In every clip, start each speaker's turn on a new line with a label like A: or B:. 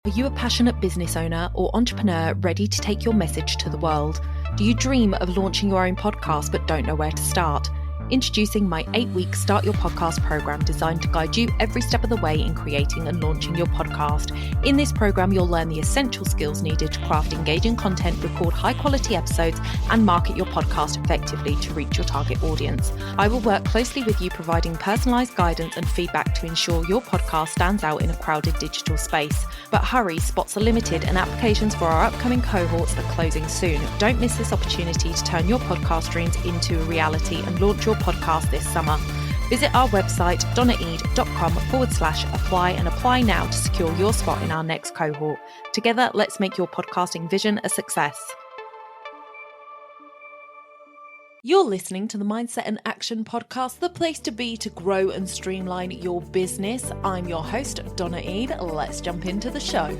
A: Are you a passionate business owner or entrepreneur ready to take your message to the world? Do you dream of launching your own podcast but don't know where to start? Introducing my 8-week Start Your Podcast program designed to guide you every step of the way in creating and launching your podcast. In this program, you'll learn the essential skills needed to craft engaging content, record high-quality episodes, and market your podcast effectively to reach your target audience. I will work closely with you, providing personalized guidance and feedback to ensure your podcast stands out in a crowded digital space. But hurry, spots are limited and applications for our upcoming cohorts are closing soon. Don't miss this opportunity to turn your podcast dreams into a reality and launch your podcast this summer. Visit our website, donnaeade.com/apply and apply now to secure your spot in our next cohort. Together, let's make your podcasting vision a success. You're listening to the Mindset and Action Podcast, the place to be to grow and streamline your business. I'm your host, Donna Eade. Let's jump into the show.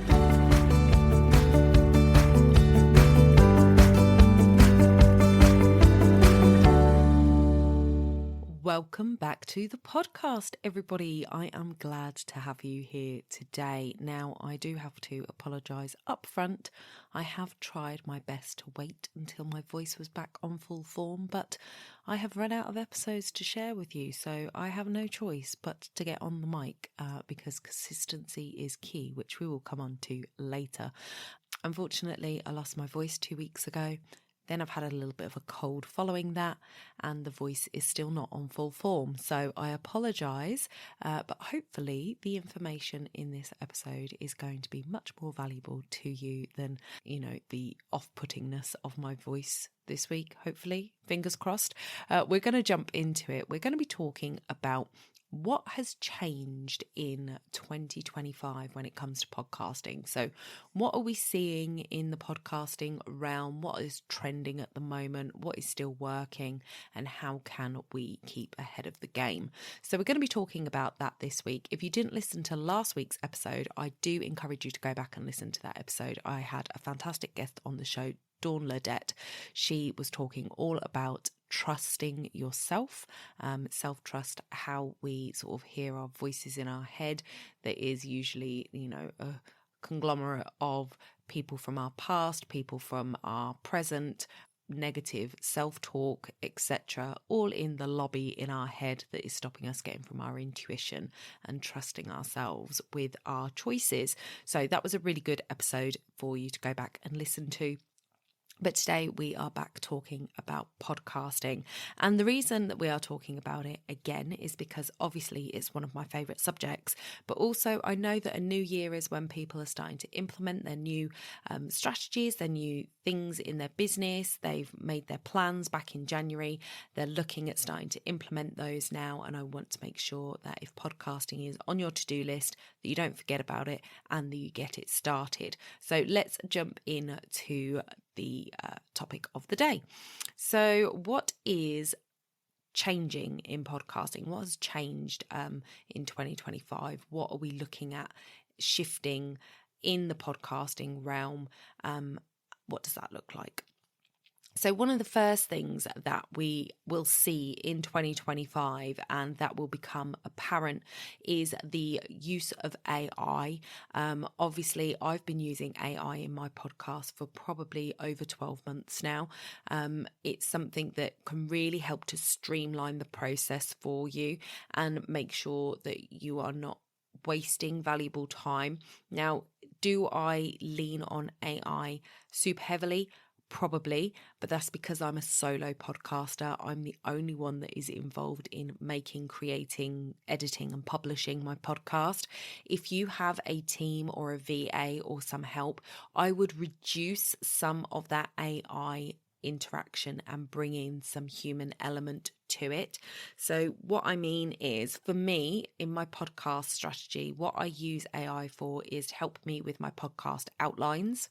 A: Welcome back to the podcast, everybody. I am glad to have you here today. Now, I do have to apologise up front. I have tried my best to wait until my voice was back on full form, but I have run out of episodes to share with you, so I have no choice but to get on the mic because consistency is key, which we will come on to later. Unfortunately, I lost my voice 2 weeks ago. Then I've had a little bit of a cold following that, and the voice is still not on full form. So I apologise, but hopefully the information in this episode is going to be much more valuable to you than, the off-puttingness of my voice this week, hopefully. Fingers crossed. We're going to jump into it. We're going to be talking about what has changed in 2025 when it comes to podcasting. So what are we seeing in the podcasting realm? What is trending at the moment? What is still working? And how can we keep ahead of the game? So we're going to be talking about that this week. If you didn't listen to last week's episode, I do encourage you to go back and listen to that episode. I had a fantastic guest on the show, Dawn Ledette. She was talking all about trusting yourself, self-trust, how we sort of hear our voices in our head. There is usually, a conglomerate of people from our past, people from our present, negative self-talk, etc., all in the lobby in our head that is stopping us getting from our intuition and trusting ourselves with our choices. So that was a really good episode for you to go back and listen to. But today we are back talking about podcasting. And the reason that we are talking about it again is because obviously it's one of my favourite subjects. But also I know that a new year is when people are starting to implement their new strategies, their new things in their business. They've made their plans back in January. They're looking at starting to implement those now. And I want to make sure that if podcasting is on your to-do list, that you don't forget about it and that you get it started. So let's jump into the topic of the day. So what is changing in podcasting? What has changed in 2025? What are we looking at shifting in the podcasting realm? What does that look like? So one of the first things that we will see in 2025 and that will become apparent is the use of AI. Obviously, I've been using AI in my podcast for probably over 12 months now. It's something that can really help to streamline the process for you and make sure that you are not wasting valuable time. Now, do I lean on AI super heavily? Probably, but that's because I'm a solo podcaster. I'm the only one that is involved in making, creating, editing and publishing my podcast. If you have a team or a VA or some help, I would reduce some of that AI interaction and bring in some human element to it. So what I mean is, for me, in my podcast strategy, what I use AI for is to help me with my podcast outlines.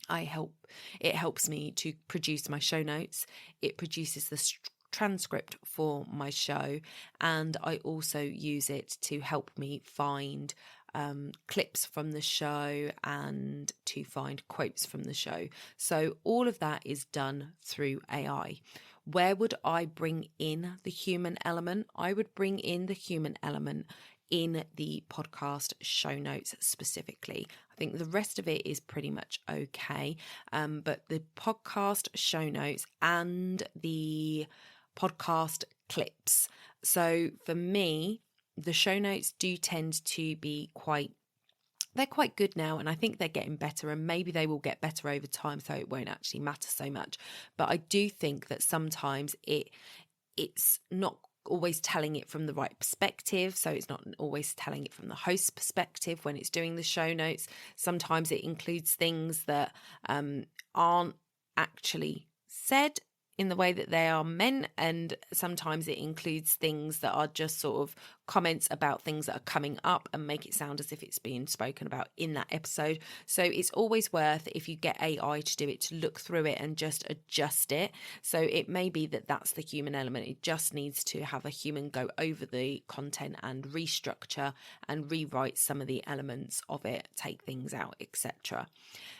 A: It helps me to produce my show notes. It produces the transcript for my show, and I also use it to help me find clips from the show and to find quotes from the show. So all of that is done through AI. Where would I bring in the human element? I would bring in the human element in the podcast show notes specifically. I think the rest of it is pretty much okay, but the podcast show notes and the podcast clips. So for me, the show notes do tend to be they're quite good now, and I think they're getting better, and maybe they will get better over time, so it won't actually matter so much. But I do think that sometimes it's not always telling it from the right perspective. So it's not always telling it from the host's perspective when it's doing the show notes. Sometimes it includes things that aren't actually said in the way that they are meant, and sometimes it includes things that are just sort of comments about things that are coming up and make it sound as if it's being spoken about in that episode. So it's always worth, if you get AI to do it, to look through it and just adjust it. So it may be that that's the human element. It just needs to have a human go over the content and restructure and rewrite some of the elements of it, take things out, etc.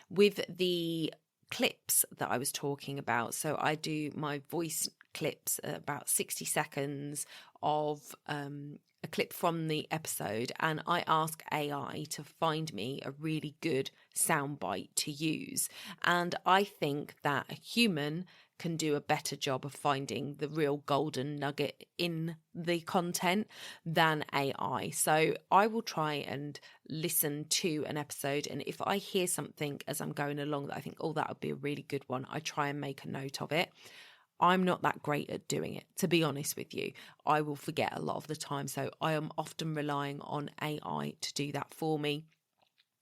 A: With the clips that I was talking about, so I do my voice clips, about 60 seconds of a clip from the episode, and I ask AI to find me a really good soundbite to use. And I think that a human can do a better job of finding the real golden nugget in the content than AI. So I will try and listen to an episode, and if I hear something as I'm going along that I think, oh, that would be a really good one, I try and make a note of it. I'm not that great at doing it, to be honest with you. I will forget a lot of the time, so I am often relying on AI to do that for me.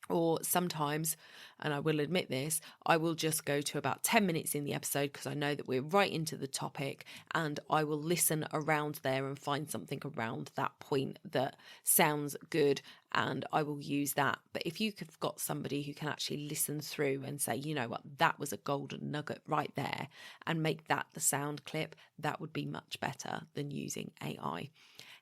A: Or sometimes, and I will admit this, I will just go to about 10 minutes in the episode because I know that we're right into the topic, and I will listen around there and find something around that point that sounds good, and I will use that. But if you've got somebody who can actually listen through and say, you know what, that was a golden nugget right there, and make that the sound clip, that would be much better than using AI.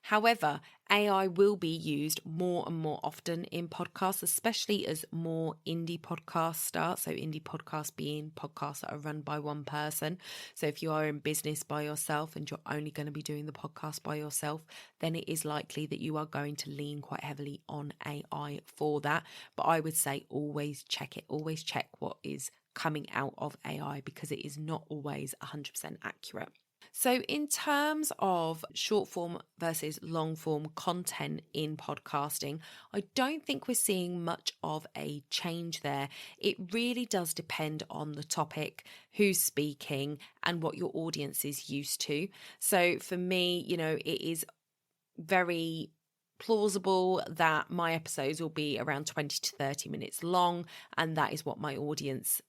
A: However, AI will be used more and more often in podcasts, especially as more indie podcasts start. So indie podcasts being podcasts that are run by one person. So if you are in business by yourself and you're only going to be doing the podcast by yourself, then it is likely that you are going to lean quite heavily on AI for that. But I would say always check it. Always check what is coming out of AI, because it is not always 100% accurate. So in terms of short form versus long form content in podcasting, I don't think we're seeing much of a change there. It really does depend on the topic, who's speaking, and what your audience is used to. So for me, it is very plausible that my episodes will be around 20 to 30 minutes long, and that is what my audience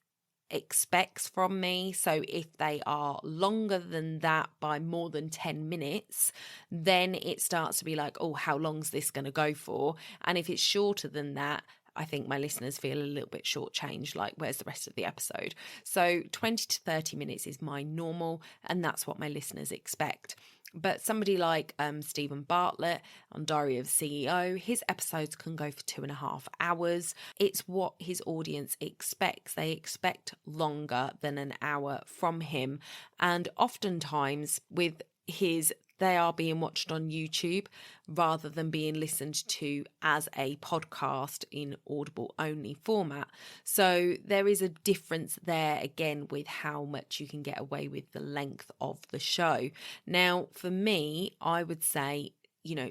A: expects from me. So if they are longer than that by more than 10 minutes, then it starts to be like, oh, how long's this going to go for? And if it's shorter than that, I think my listeners feel a little bit shortchanged, like, where's the rest of the episode? So 20 to 30 minutes is my normal, and that's what my listeners expect. But somebody like Stephen Bartlett on Diary of CEO, his episodes can go for 2.5 hours. It's what his audience expects. They expect longer than an hour from him. And oftentimes with they are being watched on YouTube rather than being listened to as a podcast in Audible only format. So there is a difference there again with how much you can get away with the length of the show. Now, for me, I would say,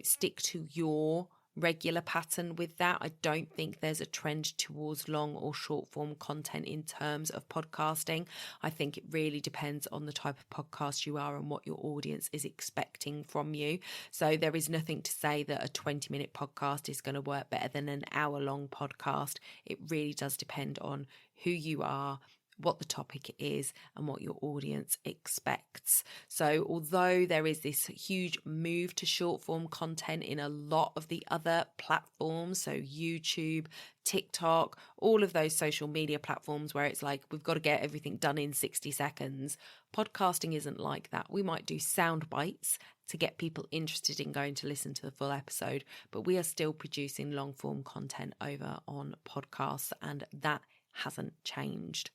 A: stick to your regular pattern with that. I don't think there's a trend towards long or short form content in terms of podcasting. I think it really depends on the type of podcast you are and what your audience is expecting from you. So there is nothing to say that a 20-minute podcast is going to work better than an hour-long podcast. It really does depend on who you are, what the topic is, and what your audience expects. So although there is this huge move to short form content in a lot of the other platforms, so YouTube, TikTok, all of those social media platforms where it's like, we've got to get everything done in 60 seconds. Podcasting isn't like that. We might do sound bites to get people interested in going to listen to the full episode, but we are still producing long form content over on podcasts, and that hasn't changed.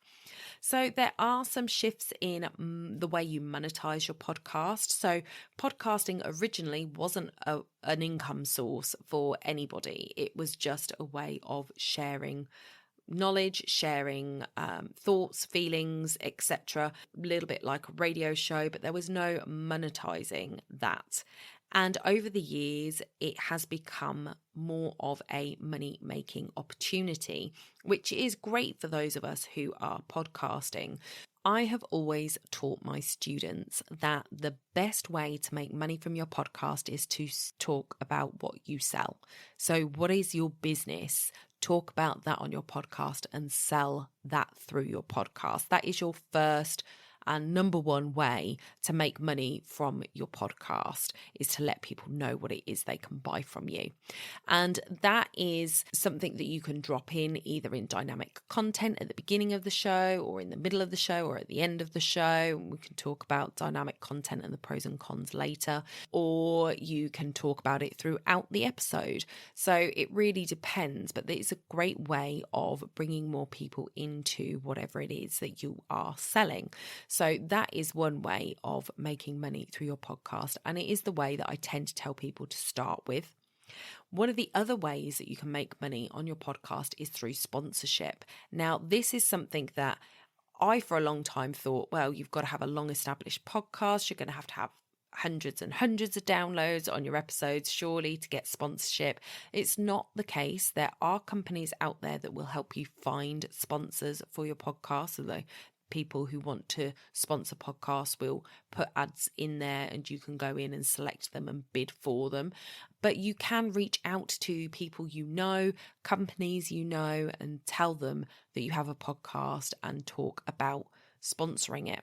A: So there are some shifts in the way you monetize your podcast. So podcasting originally wasn't an income source for anybody. It was just a way of sharing knowledge, sharing thoughts, feelings, etc. A little bit like a radio show, but there was no monetizing that. And over the years, it has become more of a money-making opportunity, which is great for those of us who are podcasting. I have always taught my students that the best way to make money from your podcast is to talk about what you sell. So what is your business? Talk about that on your podcast and sell that through your podcast. That is your first and number one way to make money from your podcast, is to let people know what it is they can buy from you. And that is something that you can drop in either in dynamic content at the beginning of the show or in the middle of the show or at the end of the show. We can talk about dynamic content and the pros and cons later, or you can talk about it throughout the episode. So it really depends, but it's a great way of bringing more people into whatever it is that you are selling. So that is one way of making money through your podcast, and it is the way that I tend to tell people to start with. One of the other ways that you can make money on your podcast is through sponsorship. Now, this is something that I, for a long time, thought, well, you've got to have a long established podcast. You're going to have hundreds and hundreds of downloads on your episodes, surely, to get sponsorship. It's not the case. There are companies out there that will help you find sponsors for your podcast, although people who want to sponsor podcasts will put ads in there and you can go in and select them and bid for them. But you can reach out to people you know, companies you know, and tell them that you have a podcast and talk about sponsoring it.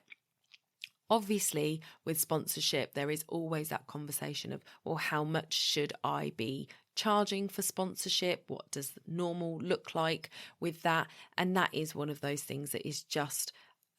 A: Obviously, with sponsorship, there is always that conversation of, well, how much should I be charging for sponsorship? What does normal look like with that? And that is one of those things that is just,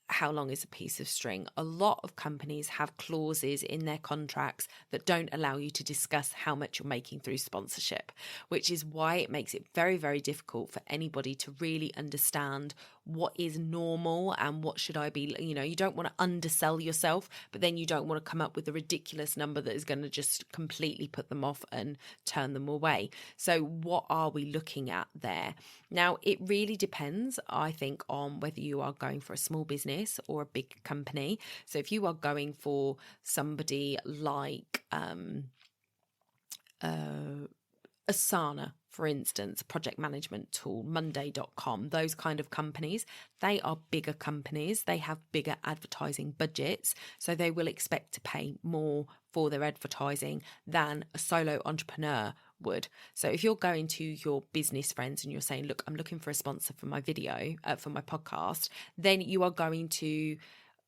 A: how long is a piece of string? A lot of companies have clauses in their contracts that don't allow you to discuss how much you're making through sponsorship, which is why it makes it very, very difficult for anybody to really understand what is normal and what should I be, you don't want to undersell yourself, but then you don't want to come up with a ridiculous number that is going to just completely put them off and turn them away. So what are we looking at there? Now, it really depends, I think, on whether you are going for a small business or a big company. So if you are going for somebody like Asana, for instance, project management tool, Monday.com, those kind of companies, they are bigger companies. They have bigger advertising budgets, so they will expect to pay more for their advertising than a solo entrepreneur would. So if you're going to your business friends and you're saying, look, I'm looking for a sponsor for my video, for my podcast, then you are going to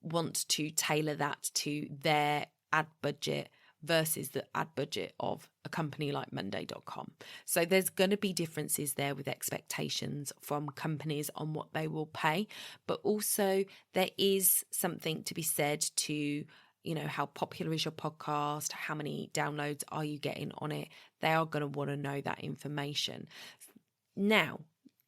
A: want to tailor that to their ad budget versus the ad budget of a company like Monday.com. So there's going to be differences there with expectations from companies on what they will pay, but also there is something to be said to, how popular is your podcast? How many downloads are you getting on it? They are going to want to know that information. Now,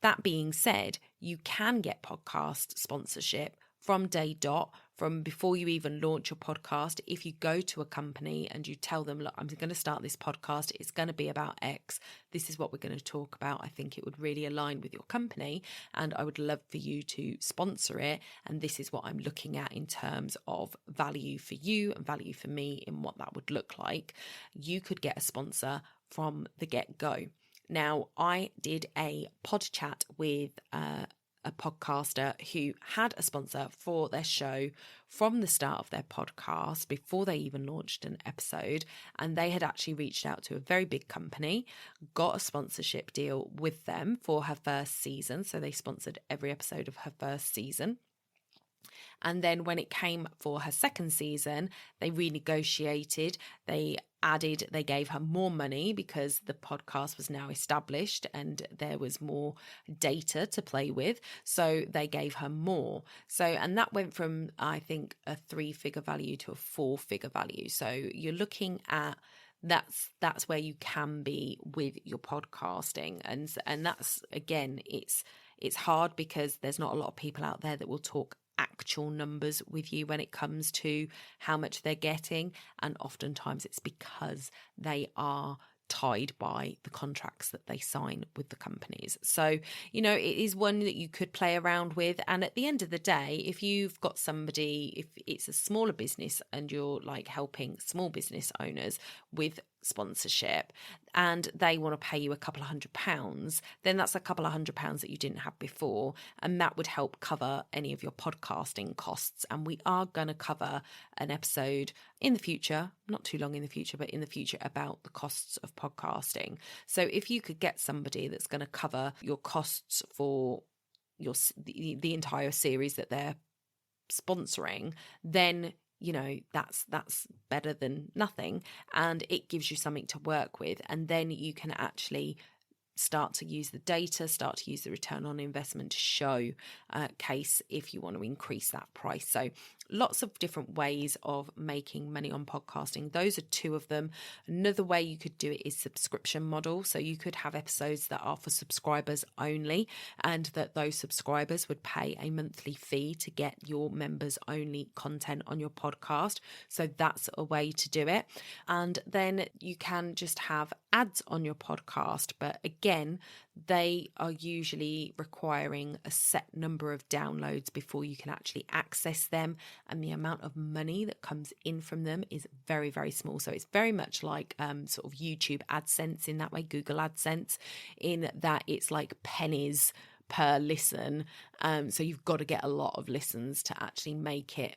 A: that being said, you can get podcast sponsorship from day dot, from before you even launch your podcast. If you go to a company and you tell them, look, I'm going to start this podcast, it's going to be about X, this is what we're going to talk about, I think it would really align with your company and I would love for you to sponsor it, and this is what I'm looking at in terms of value for you and value for me in what that would look like, you could get a sponsor from the get-go. Now, I did a pod chat with a podcaster who had a sponsor for their show from the start of their podcast before they even launched an episode, and they had actually reached out to a very big company, got a sponsorship deal with them for her first season, so they sponsored every episode of her first season. And then when it came for her second season, they renegotiated, they gave her more money because the podcast was now established and there was more data to play with. So they gave her more. So, and that went from, I think, a 3-figure value to a 4-figure value. So you're looking at, that's where you can be with your podcasting. And that's, again, it's It's hard because there's not a lot of people out there that will talk actual numbers with you when it comes to how much they're getting. And oftentimes it's because they are tied by the contracts that they sign with the companies. So, it is one that you could play around with. And at the end of the day, if you've got somebody, if it's a smaller business and you're like helping small business owners with sponsorship and they want to pay you a couple of £100, then that's a couple of £100 that you didn't have before. And that would help cover any of your podcasting costs. And we are going to cover an episode in the future, not too long in the future, but in the future about the costs of podcasting. So if you could get somebody that's going to cover your costs for the entire series that they're sponsoring, then that's better than nothing, and it gives you something to work with. And then you can actually start to use the data, start to use the return on investment to show case if you want to increase that price. So lots of different ways of making money on podcasting. Those are two of them. Another way you could do it is subscription model. So you could have episodes that are for subscribers only, and that those subscribers would pay a monthly fee to get your members only content on your podcast. So that's a way to do it. And then you can just have ads on your podcast, but again, they are usually requiring a set number of downloads before you can actually access them, and the amount of money that comes in from them is very, very small. So it's very much like sort of YouTube AdSense in that way, Google AdSense, in that it's like pennies per listen. So you've got to get a lot of listens to actually make it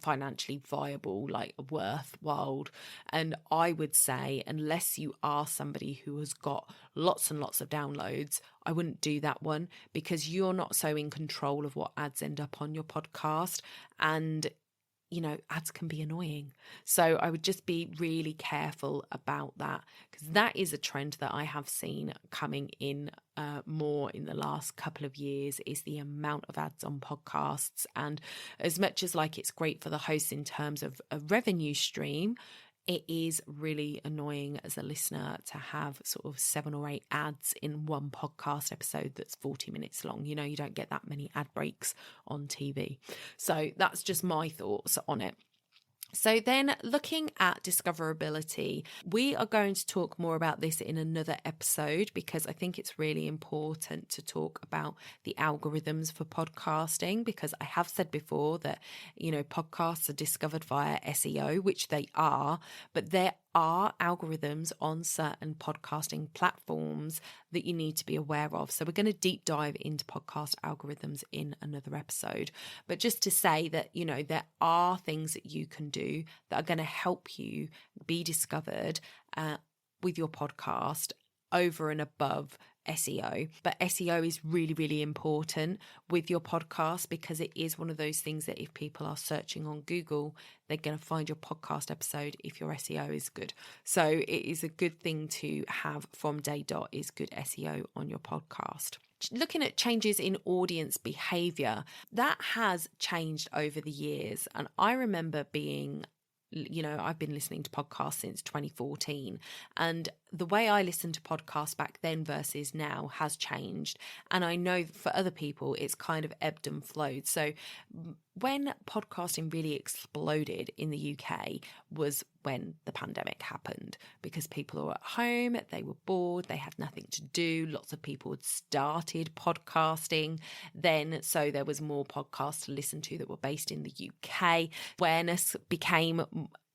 A: financially viable, like worthwhile. And I would say, unless you are somebody who has got lots and lots of downloads, I wouldn't do that one, because you're not so in control of what ads end up on your podcast. And ads can be annoying. So I would just be really careful about that, because that is a trend that I have seen coming in more in the last couple of years, is the amount of ads on podcasts. And as much as like it's great for the hosts in terms of a revenue stream, it is really annoying as a listener to have sort of 7 or 8 ads in one podcast episode that's 40 minutes long. You don't get that many ad breaks on TV. So that's just my thoughts on it. So then, looking at discoverability, we are going to talk more about this in another episode, because I think it's really important to talk about the algorithms for podcasting, because I have said before that, podcasts are discovered via SEO, which they are, but there are algorithms on certain podcasting platforms that you need to be aware of. So we're going to deep dive into podcast algorithms in another episode. But just to say that, there are things that you can do that are going to help you be discovered with your podcast over and above SEO. But SEO is really, really important with your podcast, because it is one of those things that if people are searching on Google, they're going to find your podcast episode if your SEO is good. So it is a good thing to have from day dot, is good SEO on your podcast. Looking at changes in audience behavior, that has changed over the years. And I remember being I've been listening to podcasts since 2014, and the way I listened to podcasts back then versus now has changed. And I know for other people, it's kind of ebbed and flowed. So when podcasting really exploded in the UK was when the pandemic happened, because people were at home, they were bored, they had nothing to do. Lots of people had started podcasting then, so there was more podcasts to listen to that were based in the UK. Awareness became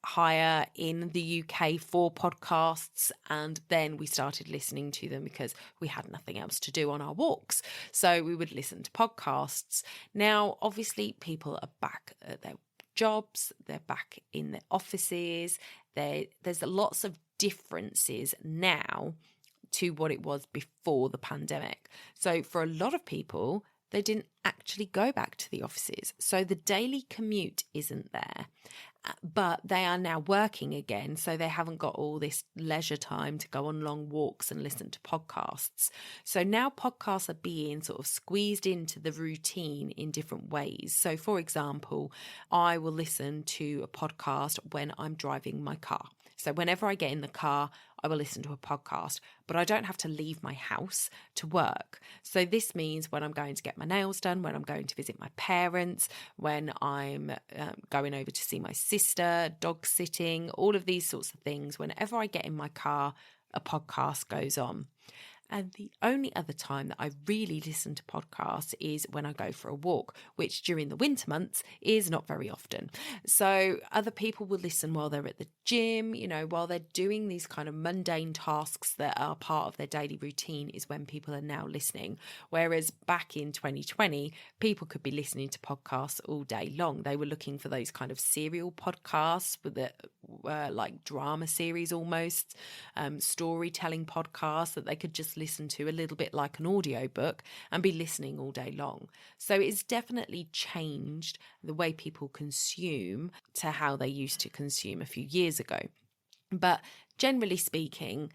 A: higher in the UK for podcasts, and then we started listening to them because we had nothing else to do on our walks, so we would listen to podcasts. Now obviously people are back at their jobs, they're back in their offices, there's lots of differences now to what it was before the pandemic. So for a lot of people, they didn't actually go back to the offices, so the daily commute isn't there. But they are now working again, so they haven't got all this leisure time to go on long walks and listen to podcasts. So now podcasts are being sort of squeezed into the routine in different ways. So for example, I will listen to a podcast when I'm driving my car. So whenever I get in the car, I will listen to a podcast, but I don't have to leave my house to work. So this means when I'm going to get my nails done, when I'm going to visit my parents, when I'm going over to see my sister, dog sitting, all of these sorts of things, whenever I get in my car, a podcast goes on. And the only other time that I really listen to podcasts is when I go for a walk, which during the winter months is not very often. So other people will listen while they're at the gym, while they're doing these kind of mundane tasks that are part of their daily routine is when people are now listening. Whereas back in 2020, people could be listening to podcasts all day long. They were looking for those kind of serial podcasts with like drama series almost, storytelling podcasts that they could just listen to a little bit like an audiobook and be listening all day long. So it's definitely changed the way people consume to how they used to consume a few years ago. But generally speaking,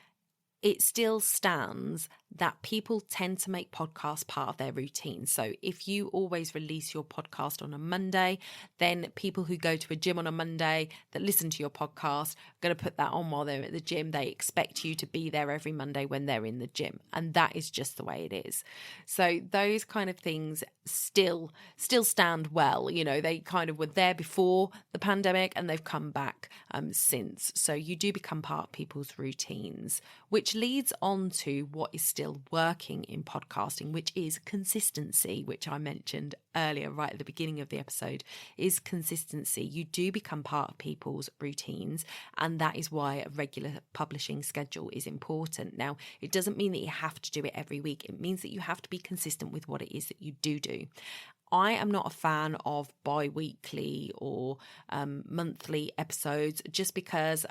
A: it still stands that people tend to make podcasts part of their routine. So if you always release your podcast on a Monday, then people who go to a gym on a Monday that listen to your podcast are going to put that on while they're at the gym. They expect you to be there every Monday when they're in the gym. And that is just the way it is. So those kind of things still stand well. They kind of were there before the pandemic and they've come back since. So you do become part of people's routines, which leads on to what is still working in podcasting, which is consistency, which I mentioned earlier right at the beginning of the episode, is consistency. You do become part of people's routines, and that is why a regular publishing schedule is important. Now, it doesn't mean that you have to do it every week. It means that you have to be consistent with what it is that you do. I am not a fan of bi-weekly or monthly episodes just because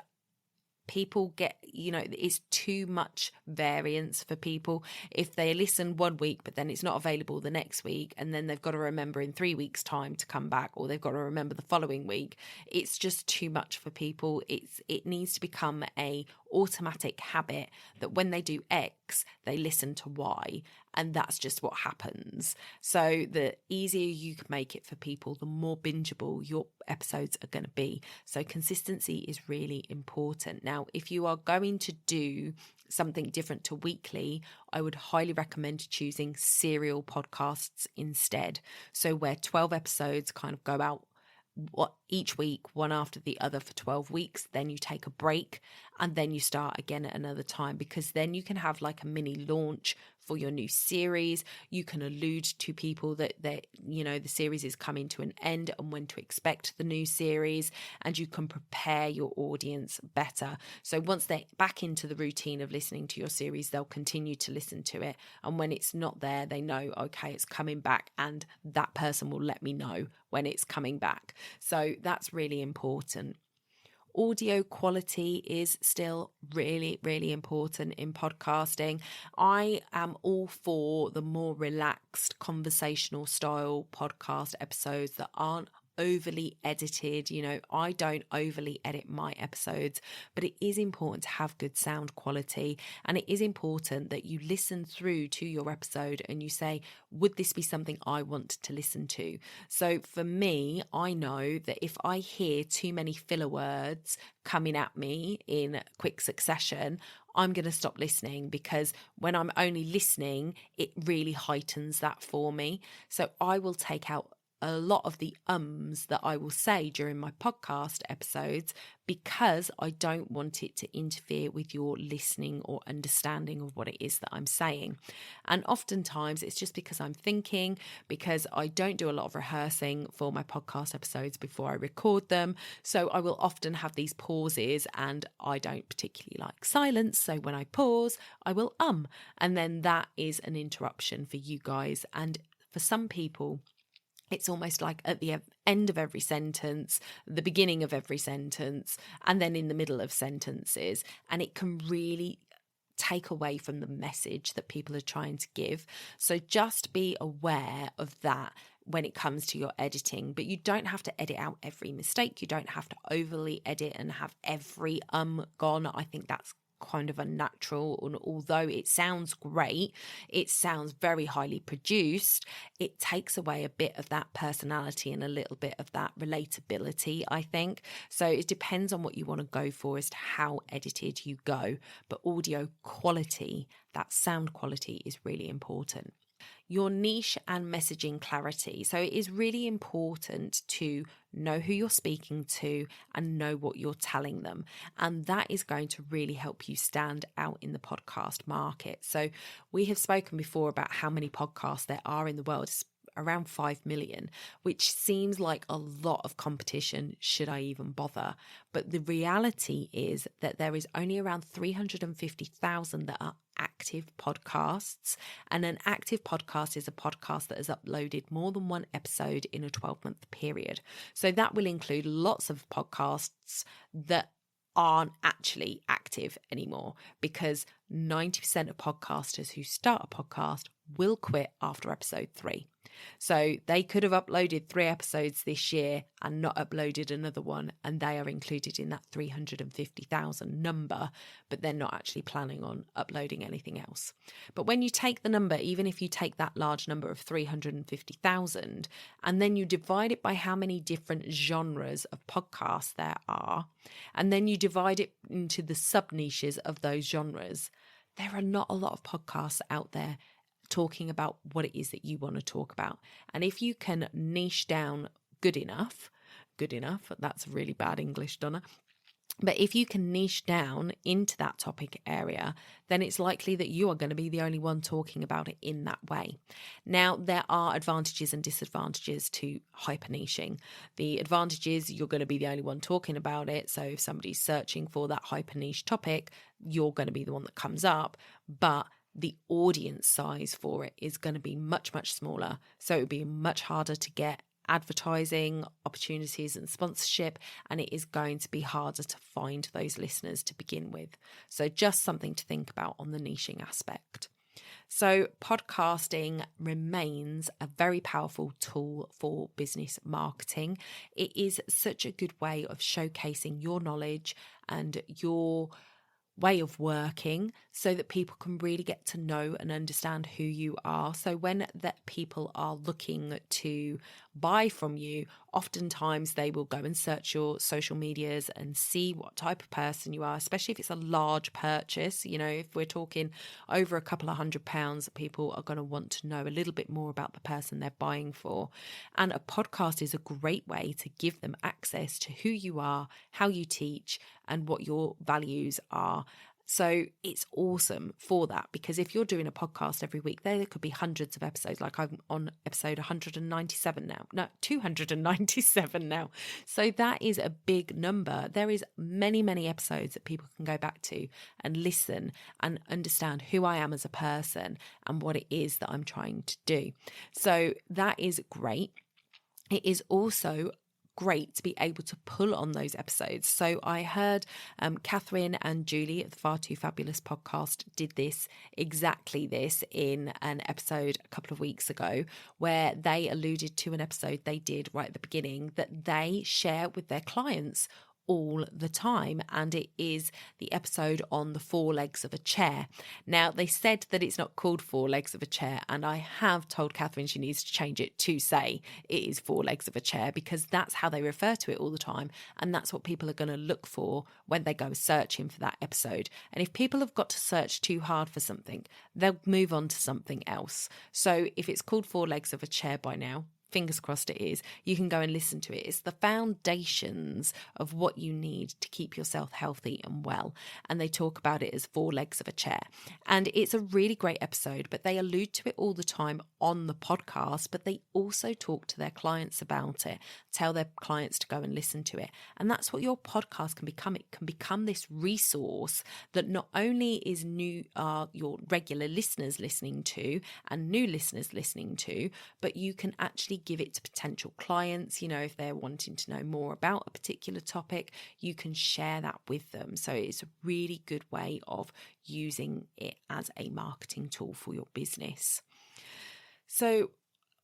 A: people get, it's too much variance for people. If they listen one week, but then it's not available the next week, and then they've got to remember in 3 weeks' time to come back, or they've got to remember the following week, it's just too much for people. It needs to become a automatic habit that when they do X, they listen to Y, and that's just what happens. So the easier you can make it for people, the more bingeable your episodes are going to be. So consistency is really important. Now, if you are going to do something different to weekly, I would highly recommend choosing serial podcasts instead. So where 12 episodes kind of go out each week, one after the other for 12 weeks, then you take a break and then you start again at another time, because then you can have like a mini launch for your new series. You can allude to people that the series is coming to an end and when to expect the new series, and you can prepare your audience better. So once they're back into the routine of listening to your series, they'll continue to listen to it, and when it's not there, they know, okay, it's coming back, and that person will let me know when it's coming back. So that's really important. Audio quality is still really, really important in podcasting. I am all for the more relaxed conversational style podcast episodes that aren't overly edited. I don't overly edit my episodes, but it is important to have good sound quality, and it is important that you listen through to your episode and you say, would this be something I want to listen to? So for me, I know that if I hear too many filler words coming at me in quick succession, I'm going to stop listening, because when I'm only listening, it really heightens that for me. So I will take out a lot of the ums that I will say during my podcast episodes, because I don't want it to interfere with your listening or understanding of what it is that I'm saying. And oftentimes it's just because I'm thinking, because I don't do a lot of rehearsing for my podcast episodes before I record them. So I will often have these pauses, and I don't particularly like silence. So when I pause, I will and then that is an interruption for you guys. And for some people, it's almost like at the end of every sentence, the beginning of every sentence, and then in the middle of sentences. And it can really take away from the message that people are trying to give. So just be aware of that when it comes to your editing. But you don't have to edit out every mistake. You don't have to overly edit and have every gone. I think that's kind of unnatural, and although it sounds great, it sounds very highly produced, it takes away a bit of that personality and a little bit of that relatability, I think. So it depends on what you want to go for as to how edited you go, but audio quality, that sound quality, is really important. Your niche and messaging clarity. So it is really important to know who you're speaking to and know what you're telling them. And that is going to really help you stand out in the podcast market. So we have spoken before about how many podcasts there are in the world. It's around 5 million, which seems like a lot of competition. Should I even bother? But the reality is that there is only around 350,000 that are active podcasts. And an active podcast is a podcast that has uploaded more than one episode in a 12-month period. So that will include lots of podcasts that aren't actually active anymore, because 90% of podcasters who start a podcast will quit after episode 3. So they could have uploaded 3 episodes this year and not uploaded another one, and they are included in that 350,000 number, but they're not actually planning on uploading anything else. But when you take the number, even if you take that large number of 350,000 and then you divide it by how many different genres of podcasts there are, and then you divide it into the sub niches of those genres, there are not a lot of podcasts out there talking about what it is that you want to talk about. And if you can niche down good enough, that's really bad English, Donna. But if you can niche down into that topic area, then it's likely that you are going to be the only one talking about it in that way. Now, there are advantages and disadvantages to hyper niching. The advantage is you're going to be the only one talking about it. So if somebody's searching for that hyper niche topic, you're going to be the one that comes up. But the audience size for it is going to be much, much smaller. So it would be much harder to get advertising opportunities and sponsorship, and it is going to be harder to find those listeners to begin with. So just something to think about on the niching aspect. So podcasting remains a very powerful tool for business marketing. It is such a good way of showcasing your knowledge and your way of working so that people can really get to know and understand who you are. So when that people are looking to buy from you, oftentimes they will go and search your social medias and see what type of person you are, especially if it's a large purchase. You know, if we're talking over a couple of £100, people are going to want to know a little bit more about the person they're buying for. And a podcast is a great way to give them access to who you are, how you teach, and what your values are. So it's awesome for that, because if you're doing a podcast every week, there could be hundreds of episodes. Like I'm on episode 197 now. No, 297 now. So that is a big number. There is many, many episodes that people can go back to and listen and understand who I am as a person and what it is that I'm trying to do. So that is great. It is also great to be able to pull on those episodes. So I heard Catherine and Julie at the Far Too Fabulous podcast did exactly this in an episode a couple of weeks ago, where they alluded to an episode they did right at the beginning that they share with their clients all the time, and it is the episode on the 4 legs of a chair. Now, they said that it's not called 4 legs of a chair, and I have told Catherine she needs to change it to say it is 4 legs of a chair, because that's how they refer to it all the time, and that's what people are going to look for when they go searching for that episode. And if people have got to search too hard for something, they'll move on to something else. So if it's called 4 legs of a chair by now, fingers crossed it is, you can go and listen to it. It's the foundations of what you need to keep yourself healthy and well. And they talk about it as 4 legs of a chair. And it's a really great episode, but they allude to it all the time on the podcast, but they also talk to their clients about it, tell their clients to go and listen to it. And that's what your podcast can become. It can become this resource that not only is your regular listeners listening to and new listeners listening to, but you can actually give it to potential clients. You know, if they're wanting to know more about a particular topic, you can share that with them. So it's a really good way of using it as a marketing tool for your business. So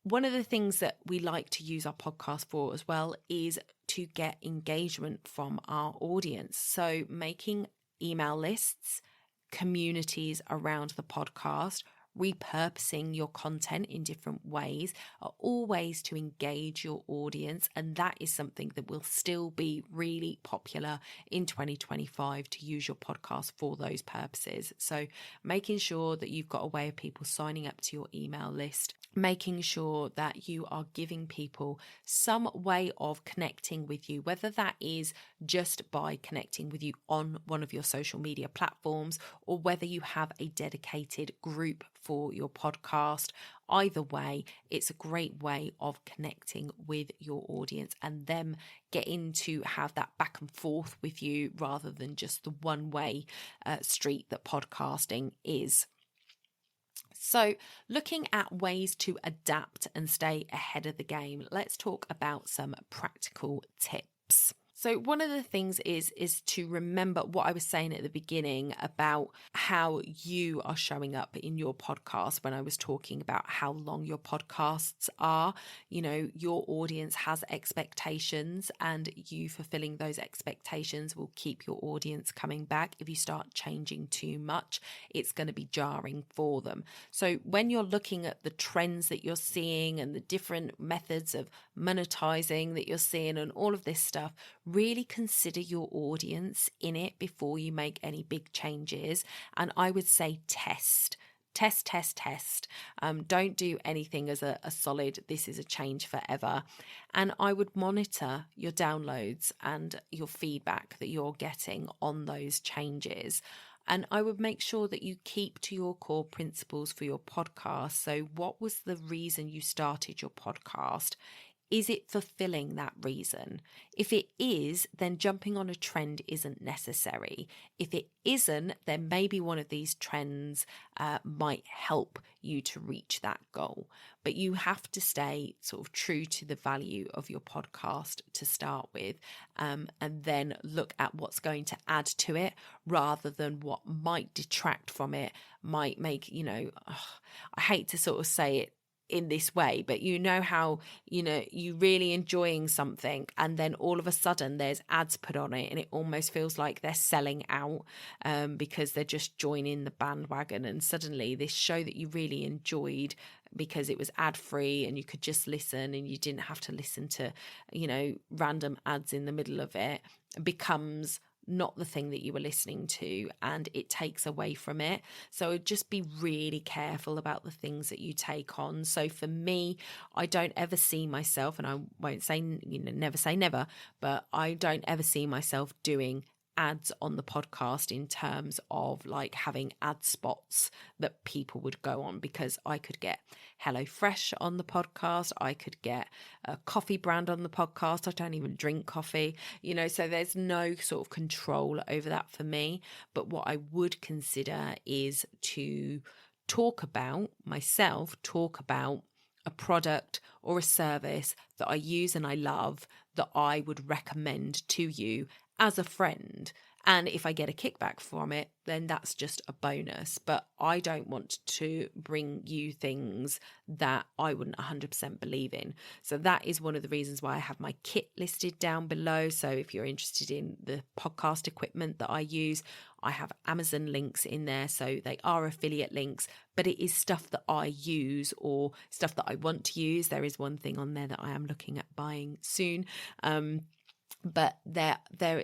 A: one of the things that we like to use our podcast for as well is to get engagement from our audience. So making email lists, communities around the podcast, repurposing your content in different ways are all ways to engage your audience. And that is something that will still be really popular in 2025, to use your podcast for those purposes. So making sure that you've got a way of people signing up to your email list, making sure that you are giving people some way of connecting with you, whether that is just by connecting with you on one of your social media platforms, or whether you have a dedicated group for your podcast. Either way, it's a great way of connecting with your audience and them getting to have that back and forth with you, rather than just the one-way street that podcasting is. So, looking at ways to adapt and stay ahead of the game, let's talk about some practical tips. So one of the things is to remember what I was saying at the beginning about how you are showing up in your podcast when I was talking about how long your podcasts are. You know, your audience has expectations, and you fulfilling those expectations will keep your audience coming back. If you start changing too much, it's going to be jarring for them. So when you're looking at the trends that you're seeing and the different methods of monetizing that you're seeing and all of this stuff, really consider your audience in it before you make any big changes. And I would say test. Don't do anything as a solid, this is a change forever. And I would monitor your downloads and your feedback that you're getting on those changes. And I would make sure that you keep to your core principles for your podcast. So what was the reason you started your podcast? Is it fulfilling that reason? If it is, then jumping on a trend isn't necessary. If it isn't, then maybe one of these trends might help you to reach that goal. But you have to stay sort of true to the value of your podcast to start with, and then look at what's going to add to it rather than what might detract from it, might make, I hate to sort of say it in this way, but you know how, you really enjoying something and then all of a sudden there's ads put on it and it almost feels like they're selling out because they're just joining the bandwagon, and suddenly this show that you really enjoyed because it was ad free and you could just listen and you didn't have to listen to random ads in the middle of it, becomes not the thing that you were listening to, and it takes away from it. So just be really careful about the things that you take on. So for me, I don't ever see myself, and I won't say, never say never, but I don't ever see myself doing ads on the podcast in terms of like having ad spots that people would go on, because I could get HelloFresh on the podcast, I could get a coffee brand on the podcast. I don't even drink coffee, so there's no sort of control over that for me. But what I would consider is to talk about a product or a service that I use and I love, that I would recommend to you as a friend. And if I get a kickback from it, then that's just a bonus. But I don't want to bring you things that I wouldn't 100% believe in. So that is one of the reasons why I have my kit listed down below. So if you're interested in the podcast equipment that I use, I have Amazon links in there. So they are affiliate links, but it is stuff that I use or stuff that I want to use. There is one thing on there that I am looking at buying soon. But there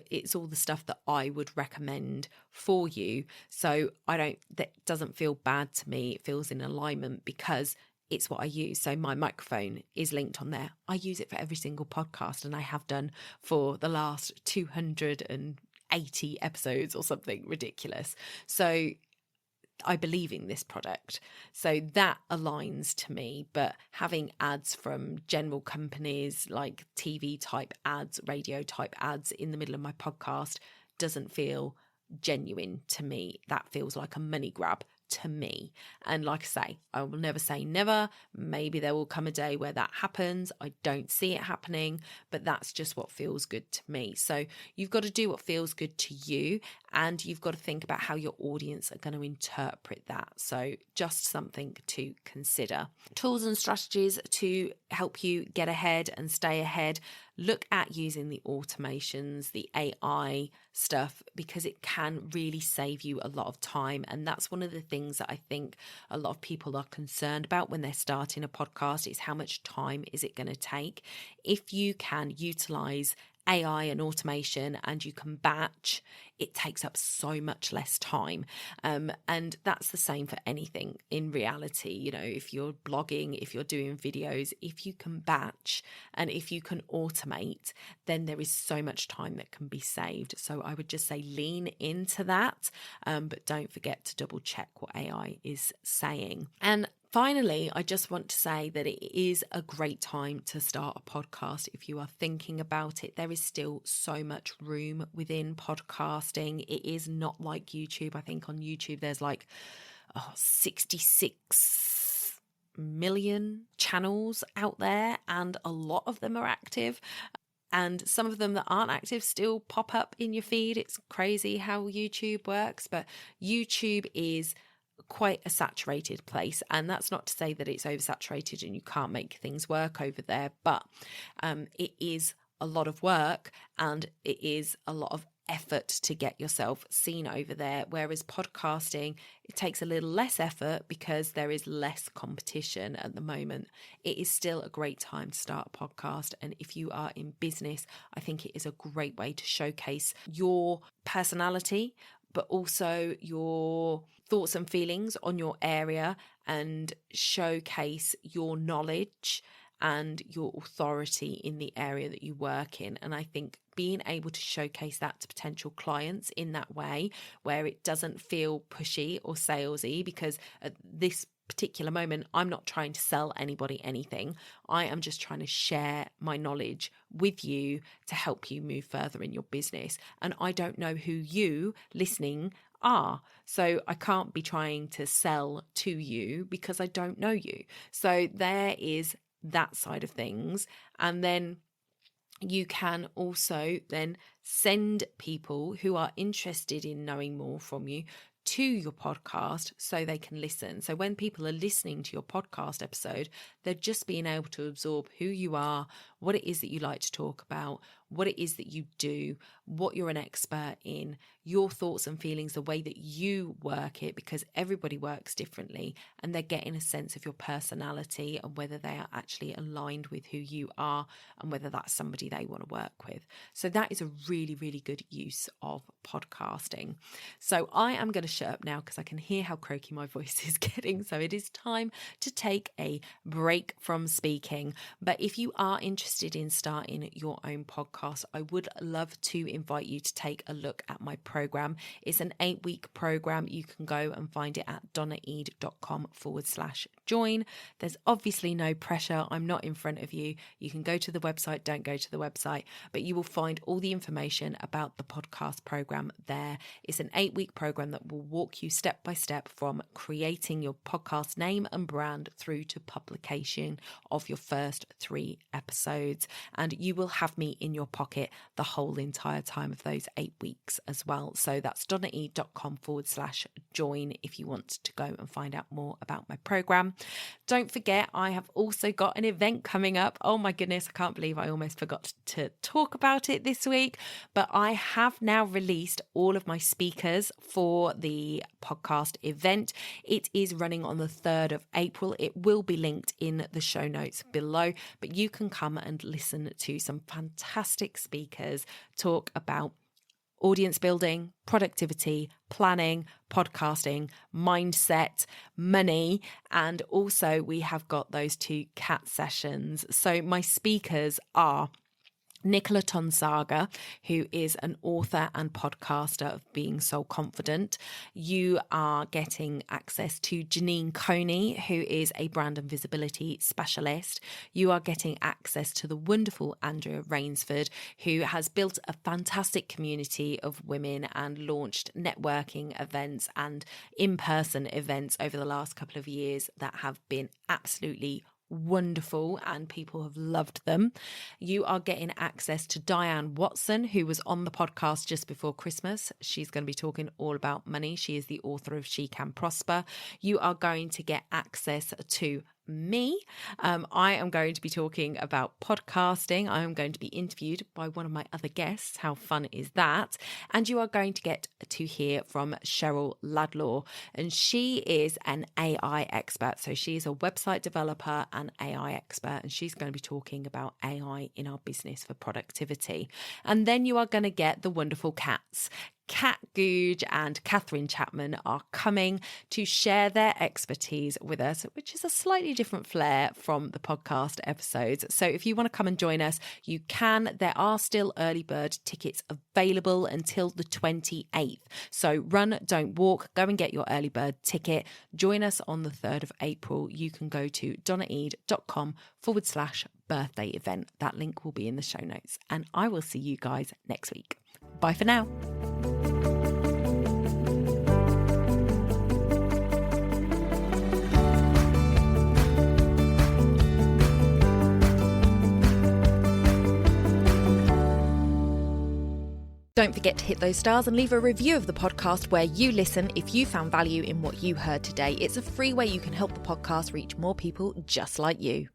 A: it's all the stuff that I would recommend for you. So that doesn't feel bad to me. It feels in alignment because it's what I use. So my microphone is linked on there. I use it for every single podcast, and I have done for the last 280 episodes or something ridiculous. So I believe in this product. So that aligns to me. But having ads from general companies like TV type ads, radio type ads in the middle of my podcast doesn't feel genuine to me. That feels like a money grab to me. And like I say, I will never say never. Maybe there will come a day where that happens. I don't see it happening, but that's just what feels good to me. So you've got to do what feels good to you. and you've got to think about how your audience are going to interpret that. So just something to consider. Tools and strategies to help you get ahead and stay ahead. Look at using the automations, the AI stuff, because it can really save you a lot of time. And that's one of the things that I think a lot of people are concerned about when they're starting a podcast, is how much time is it going to take? If you can utilize AI and automation and you can batch, it takes up so much less time. And that's the same for anything in reality. You know, if you're blogging, if you're doing videos, if you can batch and if you can automate, then there is so much time that can be saved. So I would just say lean into that, but don't forget to double check what AI is saying. And finally, I just want to say that it is a great time to start a podcast if you are thinking about it. There is still so much room within podcasting. It is not like YouTube. I think on YouTube there's like 66 million channels out there, and a lot of them are active. And some of them that aren't active still pop up in your feed. It's crazy how YouTube works, but YouTube is quite a saturated place, and that's not to say that it's oversaturated and you can't make things work over there, but it is a lot of work and it is a lot of effort to get yourself seen over there, whereas podcasting, it takes a little less effort because there is less competition at the moment. It is still a great time to start a podcast, and if you are in business, I think it is a great way to showcase your personality, but also your thoughts and feelings on your area, and showcase your knowledge and your authority in the area that you work in. And I think being able to showcase that to potential clients in that way, where it doesn't feel pushy or salesy, because at this particular moment, I'm not trying to sell anybody anything. I am just trying to share my knowledge with you to help you move further in your business. And I don't know who you listening are, so I can't be trying to sell to you because I don't know you. So there is that side of things. And then you can also then send people who are interested in knowing more from you to your podcast so they can listen. So when people are listening to your podcast episode, they're just being able to absorb who you are, what it is that you like to talk about, what it is that you do, what you're an expert in, your thoughts and feelings, the way that you work it, because everybody works differently, and they're getting a sense of your personality and whether they are actually aligned with who you are and whether that's somebody they want to work with. So that is a really, really good use of podcasting. So I am going to shut up now because I can hear how croaky my voice is getting. So it is time to take a break from speaking. But if you are interested in starting your own podcast, I would love to invite you to take a look at my program. It's an 8-week program. You can go and find it at donnaeade.com/join. There's obviously no pressure. I'm not in front of you. You can go to the website, don't go to the website, but you will find all the information about the podcast program there. It's an 8-week program that will walk you step by step from creating your podcast name and brand through to publication of your first 3 episodes. And you will have me in your pocket the whole entire time of those 8 weeks as well. So that's donnaeade.com/join if you want to go and find out more about my program. Don't forget, I have also got an event coming up. Oh my goodness, I can't believe I almost forgot to talk about it this week, but I have now released all of my speakers for the podcast event. It is running on the 3rd of April. It will be linked in the show notes below, but you can come and listen to some fantastic speakers talk about audience building, productivity, planning, podcasting, mindset, money, and also we have got those 2 cat sessions. So my speakers are Nicola Tonsaga, who is an author and podcaster of Being So Confident. You are getting access to Janine Coney, who is a brand and visibility specialist. You are getting access to the wonderful Andrea Rainsford, who has built a fantastic community of women and launched networking events and in-person events over the last couple of years that have been absolutely wonderful and people have loved them. You are getting access to Diane Watson, who was on the podcast just before Christmas. She's going to be talking all about money. She is the author of She Can Prosper. You are going to get access to me. I am going to be talking about podcasting. I am going to be interviewed by one of my other guests. How fun is that? And you are going to get to hear from Cheryl Ladlaw, and she is an AI expert. So she's a website developer and AI expert, and she's going to be talking about AI in our business for productivity. And then you are going to get the wonderful cats. Kat Googe and Catherine Chapman are coming to share their expertise with us, which is a slightly different flair from the podcast episodes. So if you want to come and join us, you can. There are still early bird tickets available until the 28th. So run, don't walk, go and get your early bird ticket. Join us on the 3rd of April. You can go to donnaeade.com/birthday event. That link will be in the show notes. And I will see you guys next week. Bye for now. Don't forget to hit those stars and leave a review of the podcast where you listen if you found value in what you heard today. It's a free way you can help the podcast reach more people just like you.